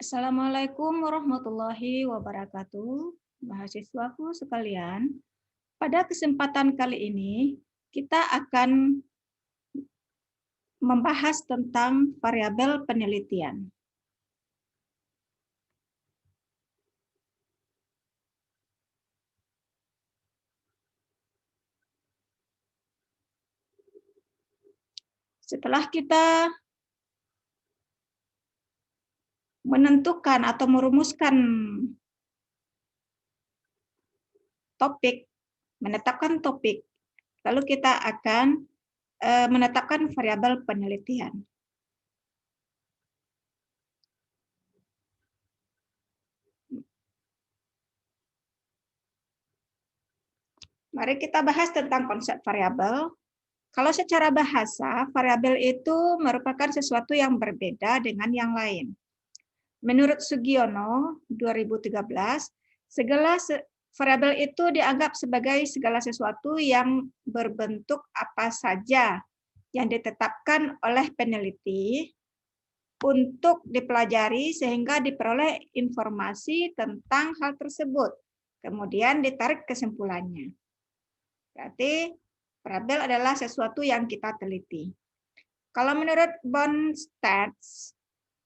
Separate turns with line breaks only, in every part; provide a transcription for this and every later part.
Assalamualaikum warahmatullahi wabarakatuh, mahasiswaku sekalian. Pada kesempatan kali ini, kita akan membahas tentang variabel penelitian. Setelah kita menentukan atau merumuskan topik, menetapkan topik, lalu kita akan menetapkan variabel penelitian. Mari kita bahas tentang konsep variabel. Kalau secara bahasa, variabel itu merupakan sesuatu yang berbeda dengan yang lain. Menurut Sugiono 2013, segala variabel itu dianggap sebagai segala sesuatu yang berbentuk apa saja yang ditetapkan oleh peneliti untuk dipelajari sehingga diperoleh informasi tentang hal tersebut. Kemudian ditarik kesimpulannya. Berarti variabel adalah sesuatu yang kita teliti. Kalau menurut Bonstats,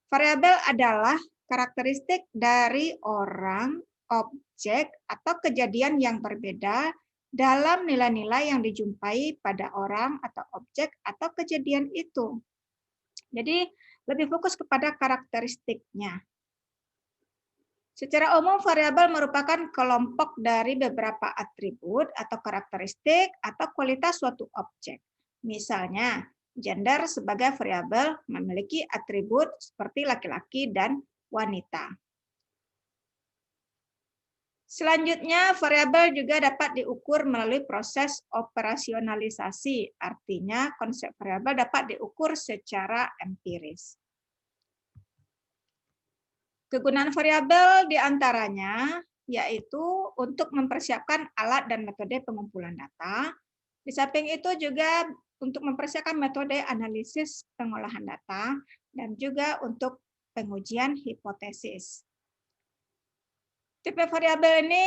variabel adalah karakteristik dari orang, objek, atau kejadian yang berbeda dalam nilai-nilai yang dijumpai pada orang atau objek atau kejadian itu. Jadi lebih fokus kepada karakteristiknya. Secara umum, variabel merupakan kelompok dari beberapa atribut atau karakteristik atau kualitas suatu objek. Misalnya, gender sebagai variabel memiliki atribut seperti laki-laki dan wanita. Selanjutnya, variabel juga dapat diukur melalui proses operasionalisasi. Artinya, konsep variabel dapat diukur secara empiris. Kegunaan variabel diantaranya yaitu untuk mempersiapkan alat dan metode pengumpulan data. Di samping itu juga untuk mempersiapkan metode analisis pengolahan data dan juga untuk pengujian hipotesis. Tipe variabel ini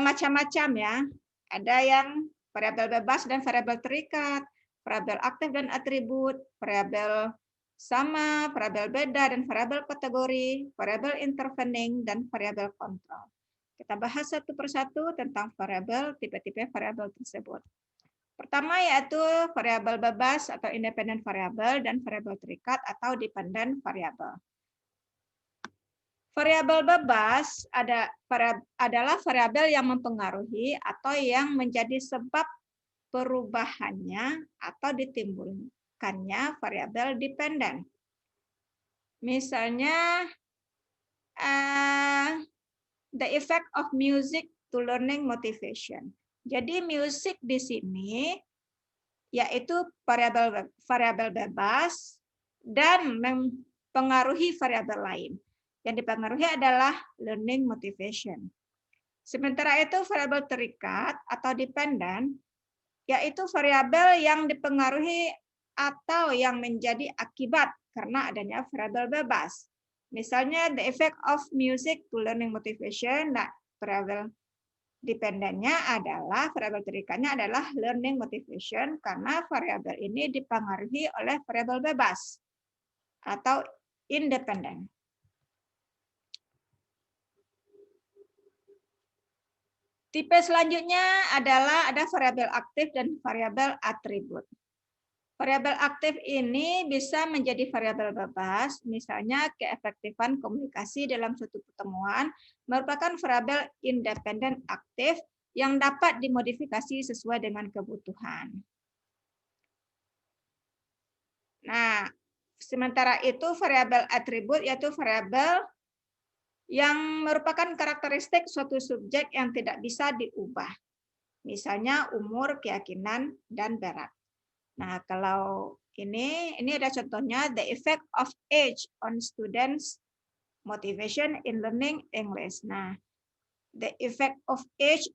macam-macam ya. Ada yang variabel bebas dan variabel terikat, variabel aktif dan atribut, variabel sama, variabel beda, dan variabel kategori, variabel intervening, dan variabel kontrol. Kita bahas satu persatu tentang variabel, tipe-tipe variabel tersebut. Pertama yaitu variabel bebas atau independent variabel dan variabel terikat atau dependent variabel. Variabel bebas adalah variabel yang mempengaruhi atau yang menjadi sebab perubahannya atau ditimbulkannya variabel dependen. Misalnya, the effect of music to learning motivation. Jadi musik di sini yaitu variabel bebas dan mempengaruhi variabel lain. Yang dipengaruhi adalah learning motivation. Sementara itu variabel terikat atau dependent yaitu variabel yang dipengaruhi atau yang menjadi akibat karena adanya variabel bebas. Misalnya the effect of music to learning motivation, nah variabel dependennya adalah, variabel terikatnya adalah learning motivation karena variabel ini dipengaruhi oleh variabel bebas atau independen. Tipe selanjutnya adalah ada variabel aktif dan variabel atribut. Variabel aktif ini bisa menjadi variabel bebas, misalnya keefektifan komunikasi dalam suatu pertemuan merupakan variabel independen aktif yang dapat dimodifikasi sesuai dengan kebutuhan. Nah, sementara itu variabel atribut yaitu variabel yang merupakan karakteristik suatu subjek yang tidak bisa diubah. Misalnya umur, keyakinan, dan berat. Nah, kalau ini ada contohnya, the effect of age on students' motivation in learning English. Nah, the effect of age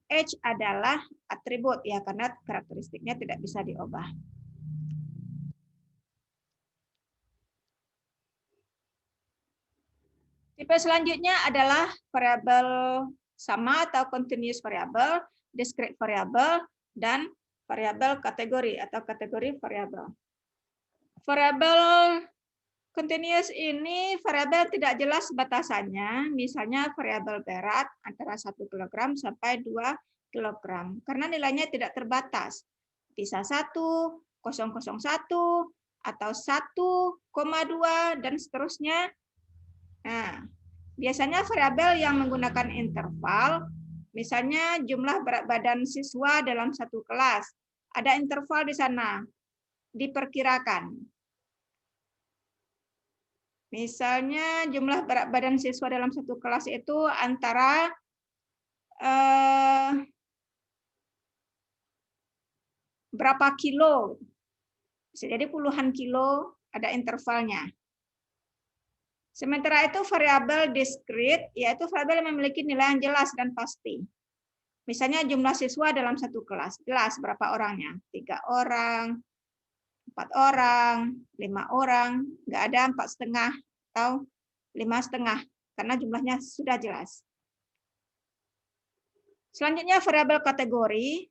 adalah atribut ya, karena karakteristiknya tidak bisa diubah. Tipe selanjutnya adalah variabel sama atau continuous variable, discrete variable, dan variabel kategori atau kategori variabel. Variabel continuous ini variabel tidak jelas batasannya, misalnya variabel berat antara 1 kg sampai 2 kg, karena nilainya tidak terbatas. Bisa 1, 0,01, atau 1,2, dan seterusnya. Nah, biasanya variabel yang menggunakan interval, misalnya jumlah berat badan siswa dalam satu kelas, ada interval di sana, diperkirakan. Misalnya jumlah berat badan siswa dalam satu kelas itu antara berapa kilo, bisa jadi puluhan kilo, ada intervalnya. Sementara itu variabel discrete, yaitu variabel yang memiliki nilai yang jelas dan pasti. Misalnya jumlah siswa dalam satu kelas, jelas berapa orangnya, 3 orang, 4 orang, 5 orang, nggak ada 4,5 atau 5,5, karena jumlahnya sudah jelas. Selanjutnya variabel kategori,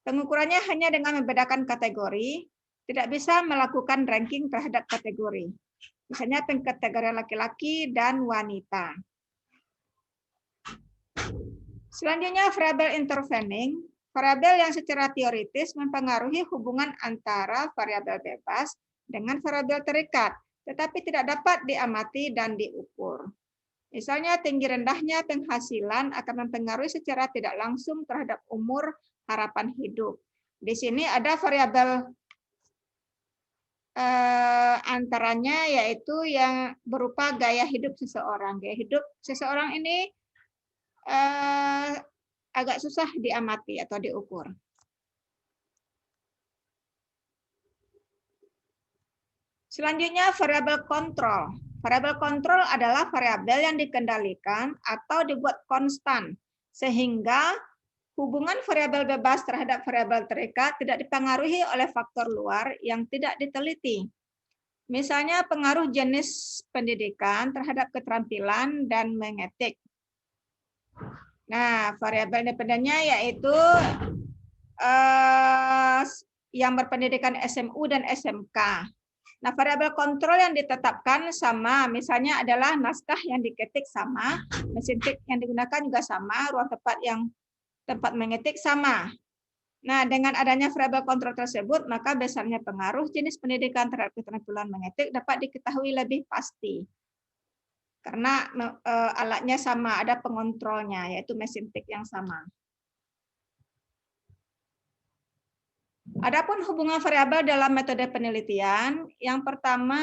pengukurannya hanya dengan membedakan kategori, tidak bisa melakukan ranking terhadap kategori. Misalnya pengkategorian laki-laki dan wanita. Selanjutnya variabel intervening, variabel yang secara teoritis mempengaruhi hubungan antara variabel bebas dengan variabel terikat, tetapi tidak dapat diamati dan diukur. Misalnya tinggi rendahnya penghasilan akan mempengaruhi secara tidak langsung terhadap umur harapan hidup. Di sini ada variabel antaranya yaitu yang berupa gaya hidup seseorang. Gaya hidup seseorang ini agak susah diamati atau diukur. Selanjutnya variabel kontrol. Variabel kontrol adalah variabel yang dikendalikan atau dibuat konstan sehingga hubungan variabel bebas terhadap variabel terikat tidak dipengaruhi oleh faktor luar yang tidak diteliti. Misalnya pengaruh jenis pendidikan terhadap keterampilan dan mengetik. Nah, variabel independennya yaitu yang berpendidikan SMU dan SMK. Nah, variabel kontrol yang ditetapkan sama, misalnya adalah naskah yang diketik sama, mesin tik yang digunakan juga sama, ruang tempat mengetik sama. Nah, dengan adanya variabel kontrol tersebut, maka besarnya pengaruh jenis pendidikan terhadap keterampilan mengetik dapat diketahui lebih pasti. Karena alatnya sama, ada pengontrolnya, yaitu mesin tik yang sama. Adapun hubungan variabel dalam metode penelitian, yang pertama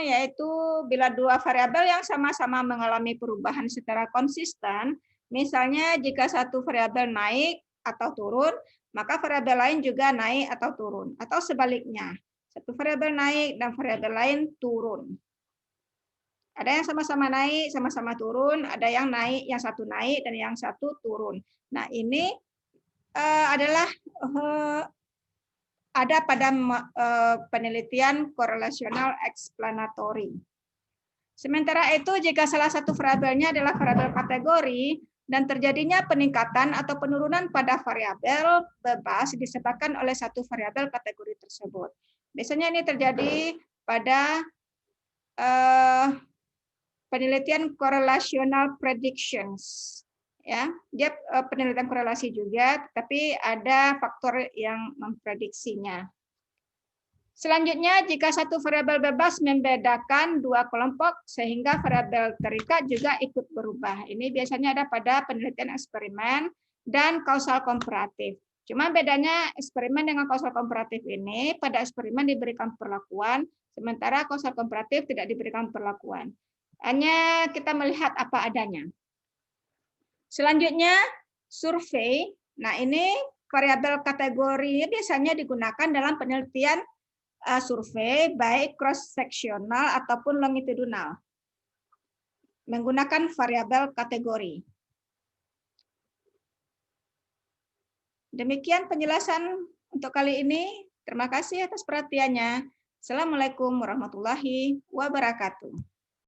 yaitu bila dua variabel yang sama-sama mengalami perubahan secara konsisten, misalnya jika satu variabel naik atau turun, maka variabel lain juga naik atau turun, atau sebaliknya, satu variabel naik dan variabel lain turun. Ada yang sama-sama naik, sama-sama turun, ada yang naik, yang satu naik dan yang satu turun. Nah, ini adalah ada pada penelitian korelasional eksplanatori. Sementara itu, jika salah satu variabelnya adalah variabel kategori dan terjadinya peningkatan atau penurunan pada variabel bebas disebabkan oleh satu variabel kategori tersebut. Biasanya ini terjadi pada penelitian correlational predictions. Ya, dia penelitian korelasi juga, tapi ada faktor yang memprediksinya. Selanjutnya, jika satu variabel bebas membedakan dua kelompok sehingga variabel terikat juga ikut berubah. Ini biasanya ada pada penelitian eksperimen dan kausal komparatif. Cuma bedanya eksperimen dengan kausal komparatif ini, pada eksperimen diberikan perlakuan, sementara kausal komparatif tidak diberikan perlakuan. Hanya kita melihat apa adanya. Selanjutnya, survei. Nah, ini variabel kategori biasanya digunakan dalam penelitian survei baik cross-sectional ataupun longitudinal. Menggunakan variabel kategori. Demikian penjelasan untuk kali ini. Terima kasih atas perhatiannya. Assalamualaikum warahmatullahi wabarakatuh.